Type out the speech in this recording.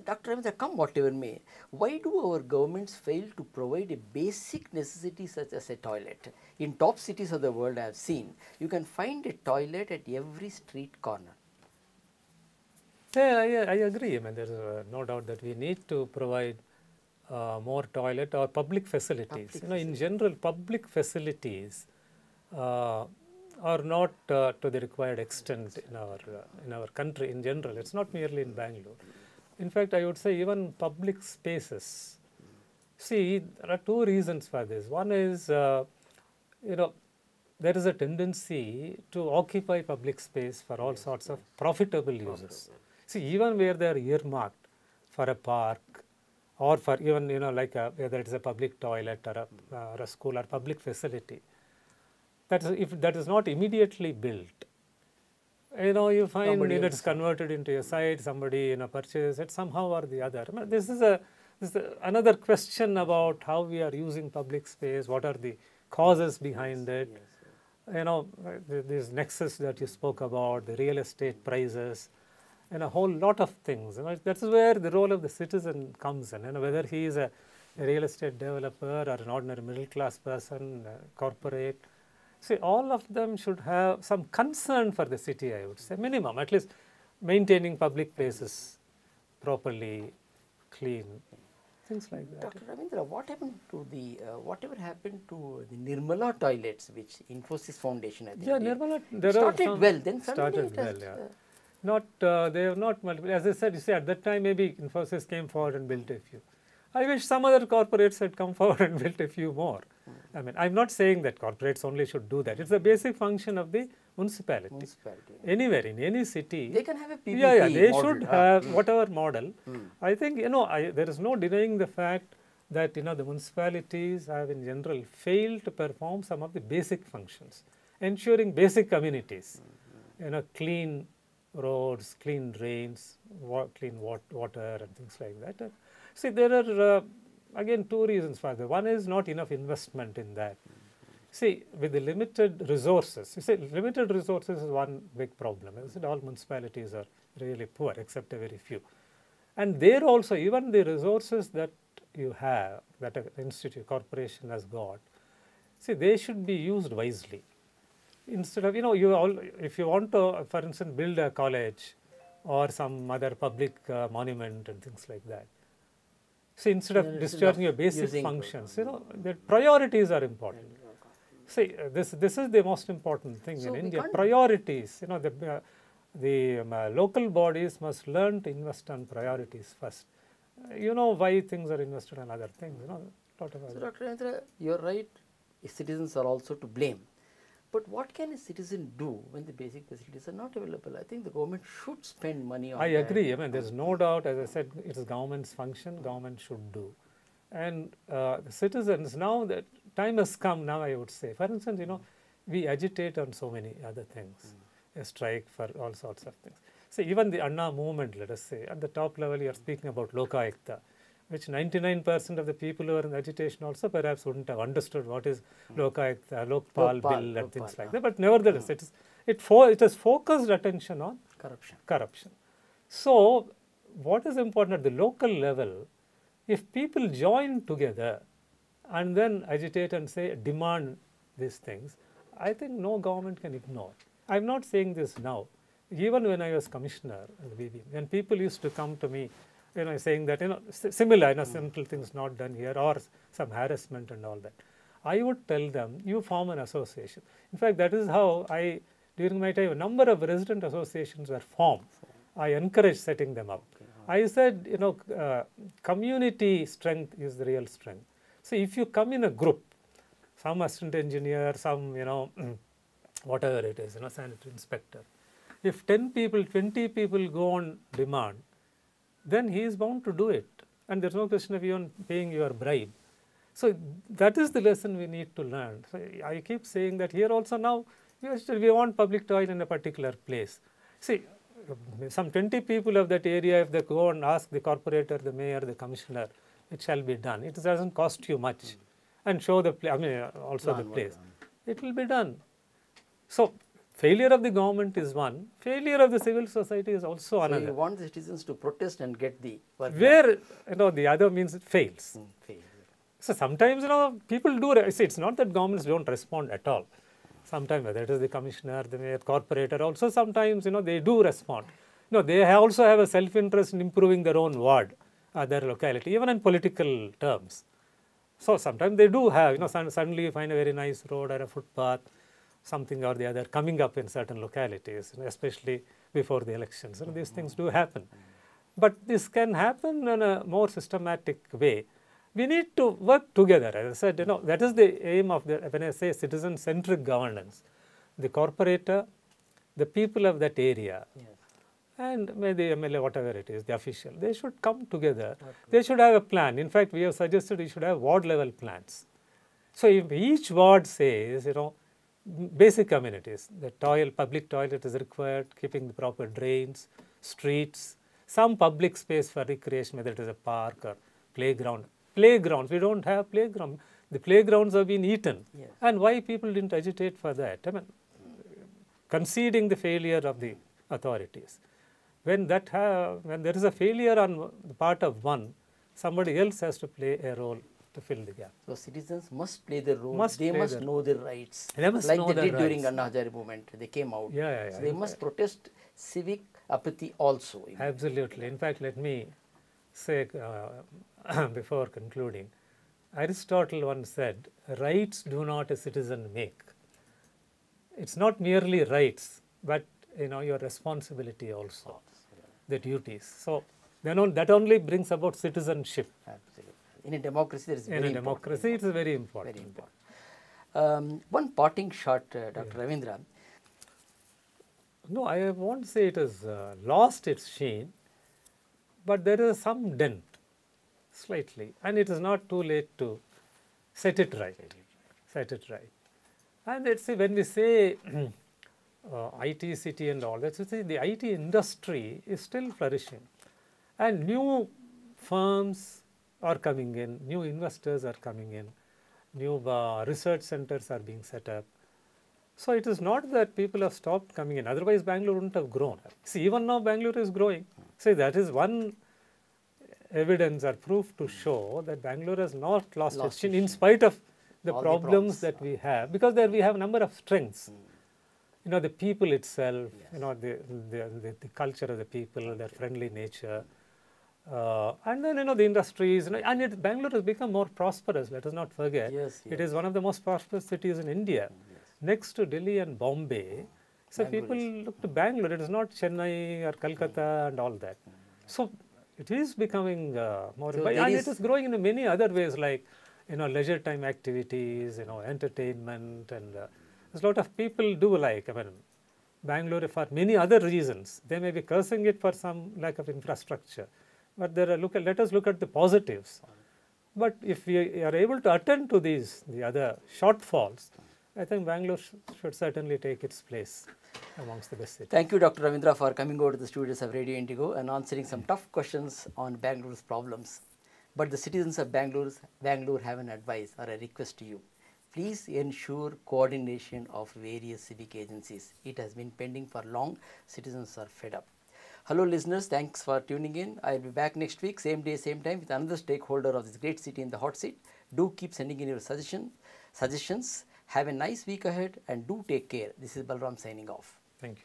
Dr. Ravindra, come whatever may, why do our governments fail to provide a basic necessity such as a toilet? In top cities of the world I have seen, you can find a toilet at every street corner. Yeah, I agree. I mean, there is no doubt that we need to provide more toilet or public facilities. In general, public facilities are not to the required extent in our country in general. It's not merely in Bangalore. In fact, I would say even public spaces. See, there are two reasons for this. One is, there is a tendency to occupy public space for all sorts of profitable uses. See, even where they are earmarked for a park or for even, like whether it is a public toilet or a school or public facility, that is, if that is not immediately built, you find it's converted into a site, somebody purchases it somehow or the other. I mean, this is another question about how we are using public space, what are the causes behind it, this nexus that you spoke about, the real estate prices, and a whole lot of things. That is where the role of the citizen comes in, whether he is a real estate developer or an ordinary middle class person, corporate. See, all of them should have some concern for the city, I would say, minimum, at least maintaining public places properly, clean, things like that. Dr. Ravindra, what happened to whatever happened to the Nirmala toilets, which Infosys Foundation, I think, Nirmala, started well, then suddenly started well, they have not multiple. As I said, you see, at that time maybe Infosys came forward and built a few. I wish some other corporates had come forward and built a few more. I mean, I'm not saying that corporates only should do that. It's a basic function of the municipality. Anywhere, in any city. They can have a PPP they model. should have whatever model. I think, there is no denying the fact that, the municipalities have in general failed to perform some of the basic functions, ensuring basic amenities, clean roads, clean drains, clean water and things like that. See, there are again two reasons for that. One is not enough investment in that. See, with the limited resources, you see, limited resources is one big problem. All municipalities are really poor except a very few. And there also, even the resources that you have, that an institute, corporation has got, see, they should be used wisely. Instead of, if you want to, for instance, build a college or some other public monument and things like that, see, instead of discharging your basic functions, the priorities are important. See, this is the most important thing in India. Priorities, the local bodies must learn to invest on priorities first. Why things are invested on other things, So, Dr. Ravindra, you're right, citizens are also to blame. But what can a citizen do when the basic facilities are not available? I think the government should spend money on that. I agree. I mean, there's no doubt, as I said, it is government's function, government should do. And the citizens, now that time has come now, I would say. For instance, we agitate on so many other things, a strike for all sorts of things. So even the Anna movement, let us say, at the top level, you are speaking about Lokayukta, which 99% of the people who are in agitation also perhaps wouldn't have understood what is Lokayukta, Lokpal bill and things like that. But nevertheless, it has focused attention on corruption. So what is important at the local level, if people join together and then agitate and say, demand these things, I think no government can ignore. I'm not saying this now. Even when I was commissioner at the BBM, when people used to come to me, saying that, similar, simple things not done here or some harassment and all that, I would tell them, you form an association. In fact, that is how during my time, a number of resident associations were formed. I encouraged setting them up. I said, community strength is the real strength. So if you come in a group, some assistant engineer, some, whatever it is, sanitary inspector, if 10 people, 20 people go on demand, then he is bound to do it. And there's no question of even paying your bribe. So that is the lesson we need to learn. So I keep saying that here also now, we want public toilet in a particular place. See, some 20 people of that area, if they go and ask the corporator, the mayor, the commissioner, it shall be done. It doesn't cost you much. And show the place, also the place. It will be done. So failure of the government is one, failure of the civil society is also So another. you want the citizens to protest and get the work done. Where the other means it fails. Fail. So sometimes people do. See, it's not that governments don't respond at all. Sometimes whether it is the commissioner, the mayor, corporator, also sometimes they do respond. They also have a self-interest in improving their own ward, their locality, even in political terms. So sometimes they do have. Suddenly you find a very nice road or a footpath, something or the other coming up in certain localities, especially before the elections. These things do happen. But this can happen in a more systematic way. We need to work together. As I said, that is the aim of when I say citizen-centric governance. The corporator, the people of that area, Yes. and maybe the MLA, whatever it is, the official, they should come together. They should have a plan. In fact, we have suggested we should have ward-level plans. So if each ward says, basic amenities, the public toilet is required, keeping the proper drains, streets, some public space for recreation, whether it is a park or playground. Playgrounds, we don't have playground. The playgrounds have been eaten. Yes. And why people didn't agitate for that? I mean, conceding the failure of the authorities. When there is a failure on the part of one, somebody else has to play a role to fill the gap. So citizens must play their role. Must they play must their- know their rights. They must like know they their did during rights. Anna Hazare movement. They came out. Yeah. So they must protest civic apathy also. Absolutely. In fact, let me say before concluding, Aristotle once said, rights do not a citizen make. It's not merely rights, but your responsibility also, the duties. So that only brings about citizenship. Absolutely. In a democracy, there is In a democracy, it's very important. Very important. One parting shot, Dr. Ravindra. No, I won't say it has lost its sheen, but there is some dent, slightly, and it is not too late to set it right. Set it right. And let's see, when we say IT city and all that, the IT industry is still flourishing, and new firms are coming in, new investors are coming in, new research centers are being set up. So it is not that people have stopped coming in, otherwise Bangalore wouldn't have grown. See, even now Bangalore is growing. See, that is one evidence or proof to show that Bangalore has not lost its sheen in spite of the problems that we have, because there we have a number of strengths. The people itself, the culture of the people, their friendly nature, and then the industries, and Bangalore has become more prosperous. Let us not forget, it is one of the most prosperous cities in India, next to Delhi and Bombay. So people look to Bangalore. It is not Chennai or Calcutta and all that. So it is becoming more, and it is growing in many other ways, like leisure time activities, entertainment, and there's a lot of people do like. Bangalore for many other reasons. They may be cursing it for some lack of infrastructure, but let us look at the positives. But if we are able to attend to the other shortfalls, I think Bangalore should certainly take its place amongst the best cities. Thank you, Dr. Ravindra, for coming over to the studios of Radio Indigo and answering some tough questions on Bangalore's problems. But the citizens of Bangalore have an advice or a request to you. Please ensure coordination of various civic agencies. It has been pending for long. Citizens are fed up. Hello listeners, thanks for tuning in. I will be back next week, same day, same time, with another stakeholder of this great city in the hot seat. Do keep sending in your suggestions. Have a nice week ahead and do take care. This is Balram signing off. Thank you.